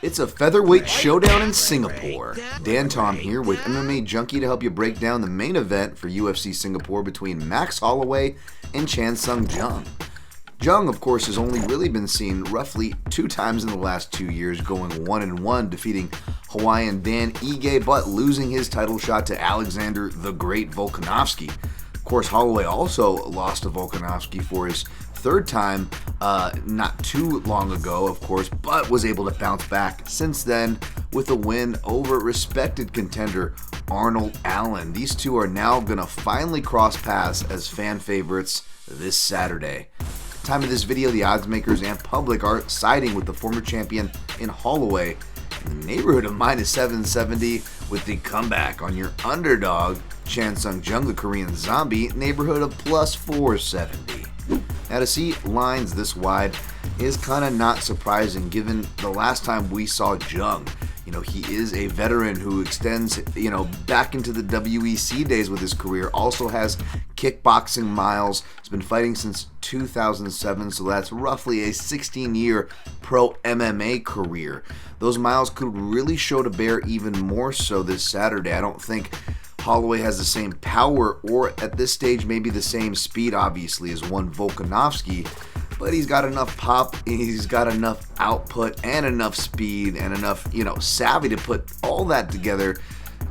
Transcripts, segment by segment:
It's a featherweight showdown in Singapore. Dan Tom here with MMA Junkie to help you break down the main event for UFC Singapore between Max Holloway and Sung Jung. Jung, of course, has only really been seen roughly 2 times in the last 2 years, going 1-1, defeating Hawaiian Dan Ige, but losing his title shot to Alexander the Great Volkanovski. Of course, Holloway also lost to Volkanovski for his 3rd time not too long ago, of course, but was able to bounce back since then with a win over respected contender Arnold Allen. These two are now going to finally cross paths as fan favorites this Saturday. At the time of this video, the odds makers and public are siding with the former champion in Holloway in the neighborhood of -770, with the comeback on your underdog Sung Jung, the Korean Zombie, neighborhood of +470. Now, to see lines this wide is kind of not surprising given the last time we saw Jung. He is a veteran who extends, back into the WEC days with his career. Also has kickboxing miles. Has been fighting since 2007, so that's roughly a 16-year pro MMA career. Those miles could really show to bear even more so this Saturday. I don't think Holloway has the same power or at this stage maybe the same speed, obviously, as one Volkanovski, but he's got enough pop, he's got enough output and enough speed and enough, savvy to put all that together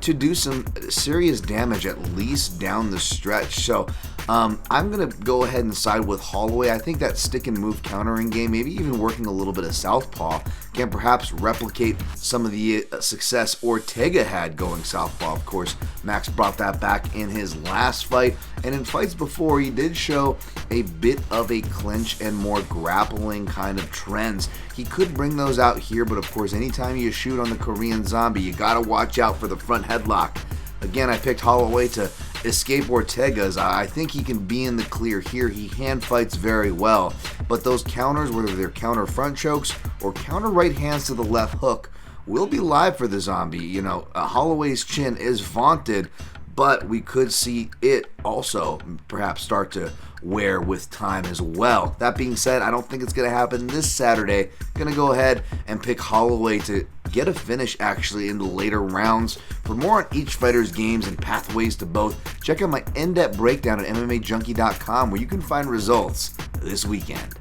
to do some serious damage, at least down the stretch. So I'm going to go ahead and side with Holloway. I think that stick and move countering game, maybe even working a little bit of southpaw, can perhaps replicate some of the success Ortega had going southpaw. Of course, Max brought that back in his last fight, and in fights before, he did show a bit of a clinch and more grappling kind of trends. He could bring those out here, but of course, anytime you shoot on the Korean Zombie, you got to watch out for the front headlock. Again, I picked Holloway to escape Ortega's. I think he can be in the clear here. He hand fights very well, but those counters, whether they're counter front chokes or counter right hands to the left hook, will be live for the Zombie. Holloway's chin is vaunted, but we could see it also perhaps start to wear with time as well. That being said, I don't think it's going to happen this Saturday. Going to go ahead and pick Holloway to get a finish actually in the later rounds. For more on each fighter's games and pathways to both, check out my in-depth breakdown at MMAJunkie.com, where you can find results this weekend.